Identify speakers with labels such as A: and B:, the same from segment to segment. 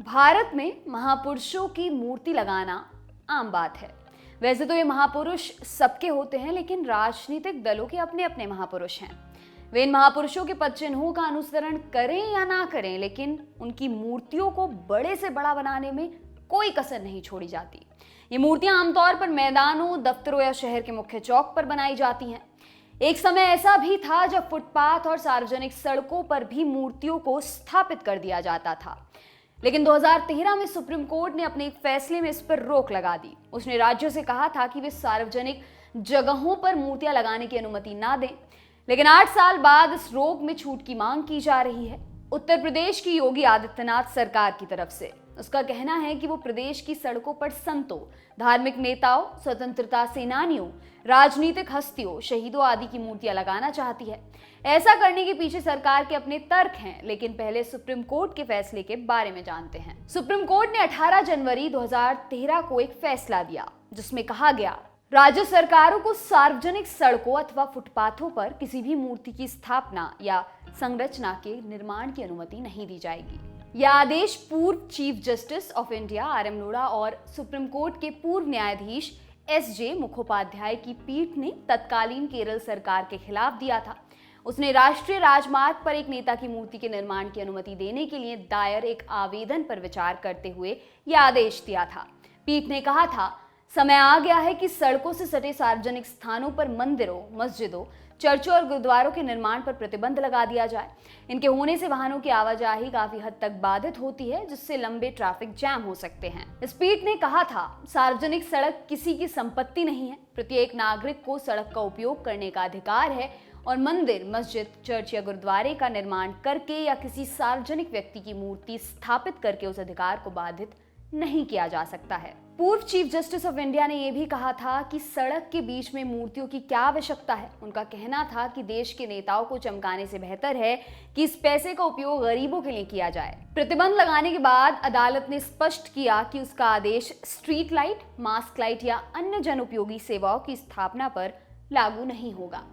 A: भारत में महापुरुषों की मूर्ति लगाना आम बात है। वैसे तो ये महापुरुष सबके होते हैं, लेकिन राजनीतिक दलों के अपने अपने महापुरुष हैं। वे इन महापुरुषों के पद चिन्हों का अनुसरण करें या ना करें, लेकिन उनकी मूर्तियों को बड़े से बड़ा बनाने में कोई कसर नहीं छोड़ी जाती। ये मूर्तियां आमतौर पर मैदानों, दफ्तरों या शहर के मुख्य चौक पर बनाई जाती हैं। एक समय ऐसा भी था जब फुटपाथ और सार्वजनिक सड़कों पर भी मूर्तियों को स्थापित कर दिया जाता था, लेकिन 2013 में सुप्रीम कोर्ट ने अपने एक फैसले में इस पर रोक लगा दी। उसने राज्यों से कहा था कि वे सार्वजनिक जगहों पर मूर्तियां लगाने की अनुमति ना दें, लेकिन 8 साल बाद इस रोक में छूट की मांग की जा रही है उत्तर प्रदेश की योगी आदित्यनाथ सरकार की तरफ से। उसका कहना है कि वो प्रदेश की सड़कों पर संतों, धार्मिक नेताओं, स्वतंत्रता सेनानियों, राजनीतिक हस्तियों, शहीदों आदि की मूर्तियां लगाना चाहती है। ऐसा करने के पीछे सरकार के अपने तर्क हैं, लेकिन पहले सुप्रीम कोर्ट के फैसले के बारे में जानते हैं। सुप्रीम कोर्ट ने 18 जनवरी 2013 को एक फैसला दिया, जिसमें कहा गया, राज्य सरकारों को सार्वजनिक सड़कों अथवा फुटपाथों पर किसी भी मूर्ति की स्थापना या संरचना के निर्माण की अनुमति नहीं दी जाएगी। यह आदेश पूर्व chief justice of India RM Lodha और सुप्रीम कोर्ट के पूर्व न्यायाधीश SJ मुखोपाध्याय की पीठ ने तत्कालीन केरल सरकार के खिलाफ दिया था। उसने राष्ट्रीय राजमार्ग पर एक नेता की मूर्ति के निर्माण की अनुमति देने के लिए दायर एक आवेदन पर विचार करते हुए यह आदेश दिया था। पीठ ने कहा था, समय आ गया है कि सड़कों से सटे सार्वजनिक स्थानों पर मंदिरों, मस्जिदों, चर्चों और गुरुद्वारों के निर्माण पर प्रतिबंध लगा दिया जाए। इनके होने से वाहनों की आवाजाही काफी हद तक बाधित होती है, जिससे लंबे ट्रैफिक जैम हो सकते हैं। इस पीठ ने कहा था, सार्वजनिक सड़क किसी की संपत्ति नहीं है। प्रत्येक नागरिक को सड़क का उपयोग करने का अधिकार है और मंदिर, मस्जिद, चर्च या गुरुद्वारे का निर्माण करके या किसी सार्वजनिक व्यक्ति की मूर्ति स्थापित करके उस अधिकार को बाधित नहीं किया जा सकता है। पूर्व चीफ जस्टिस ऑफ इंडिया ने यह भी कहा था कि सड़क के बीच में मूर्तियों की क्या आवश्यकता है। उनका कहना था कि देश के नेताओं को चमकाने से बेहतर है कि इस पैसे का उपयोग गरीबों के लिए किया जाए। प्रतिबंध लगाने के बाद अदालत ने स्पष्ट किया कि उसका आदेश स्ट्रीट लाइट, मास्क लाइट या अन्य जन उपयोगी सेवाओं की स्थापना पर लागू नहीं होगा।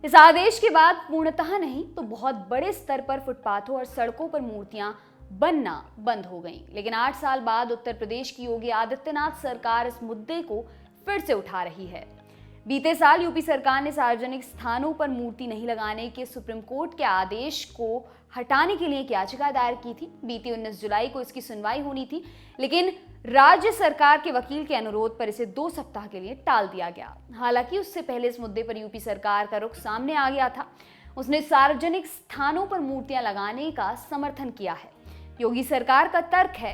A: इस आदेश के बाद पूर्णतः नहीं तो बहुत बड़े स्तर पर फुटपाथों और सड़कों पर मूर्तियां बनना बंद हो गईं। लेकिन 8 साल बाद उत्तर प्रदेश की योगी आदित्यनाथ सरकार इस मुद्दे को फिर से उठा रही है। बीते साल यूपी सरकार ने सार्वजनिक स्थानों पर मूर्ति नहीं लगाने के सुप्रीम कोर्ट के आदेश को हटाने के लिए एक याचिका दायर की थी। बीती 19 जुलाई को इसकी सुनवाई होनी थी, लेकिन राज्य सरकार के वकील के अनुरोध पर इसे 2 सप्ताह के लिए टाल दिया गया। हालांकि उससे पहले इस मुद्दे पर यूपी सरकार का रुख सामने आ गया था। उसने सार्वजनिक स्थानों पर मूर्तियां लगाने का समर्थन किया है। योगी सरकार का तर्क है,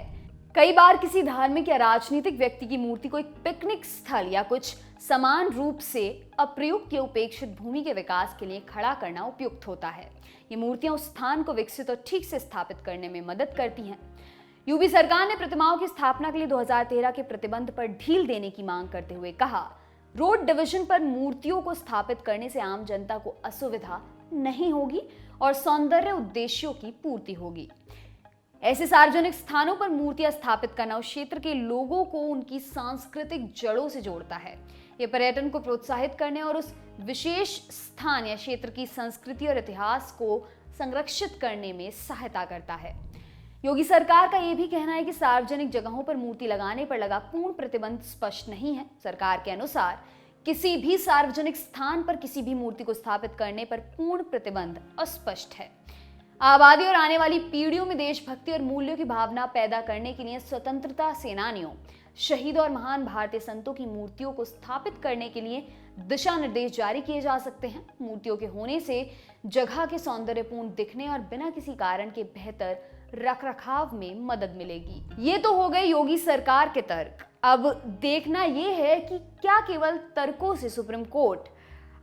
A: कई बार किसी धार्मिक या राजनीतिक व्यक्ति की मूर्ति को एक पिकनिक स्थल या कुछ समान रूप से अप्रयुक्त या उपेक्षित भूमि के विकास के लिए खड़ा करना उपयुक्त होता है। ये मूर्तियां उस स्थान को विकसित और ठीक से स्थापित करने में मदद करती हैं। यूपी सरकार ने प्रतिमाओं की स्थापना के लिए 2013 के प्रतिबंध पर ढील देने की मांग करते हुए कहा, रोड डिवीजन पर मूर्तियों को स्थापित करने से आम जनता को असुविधा नहीं होगी और सौंदर्य उद्देश्यों की पूर्ति होगी। ऐसे सार्वजनिक स्थानों पर मूर्तियां स्थापित करना उस क्षेत्र के लोगों को उनकी सांस्कृतिक जड़ों से जोड़ता है। ये पर्यटन को प्रोत्साहित करने और उस विशेष स्थान या क्षेत्र की संस्कृति और इतिहास को संरक्षित करने में सहायता करता है। योगी सरकार का यह भी कहना है कि सार्वजनिक जगहों पर मूर्ति लगाने पर लगा पूर्ण प्रतिबंध स्पष्ट नहीं है। सरकार के अनुसार किसी भी सार्वजनिक स्थान पर किसी भी मूर्ति को स्थापित करने पर पूर्ण प्रतिबंध अस्पष्ट है। आबादी और आने वाली पीढ़ियों में देशभक्ति और मूल्यों की भावना पैदा करने के लिए स्वतंत्रता सेनानियों, शहीदों और महान भारतीय संतों की मूर्तियों को स्थापित करने के लिए दिशा निर्देश जारी किए जा सकते हैं। मूर्तियों के होने से जगह के सौंदर्यपूर्ण दिखने और बिना किसी कारण के बेहतर रखरखाव में मदद मिलेगी। ये तो हो गए योगी सरकार के तर्क। अब देखना यह है कि क्या केवल तर्कों से सुप्रीम कोर्ट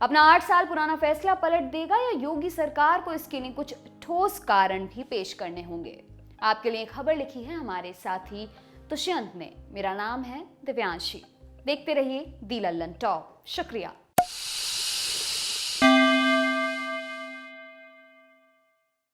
A: अपना 8 साल पुराना फैसला पलट देगा या योगी सरकार को इसके लिए कुछ ठोस कारण भी पेश करने होंगे। आपके लिए खबर लिखी है हमारे साथी दुष्यंत ने। मेरा नाम है दिव्यांशी। देखते रहिए दी लल्लन टॉप। शुक्रिया।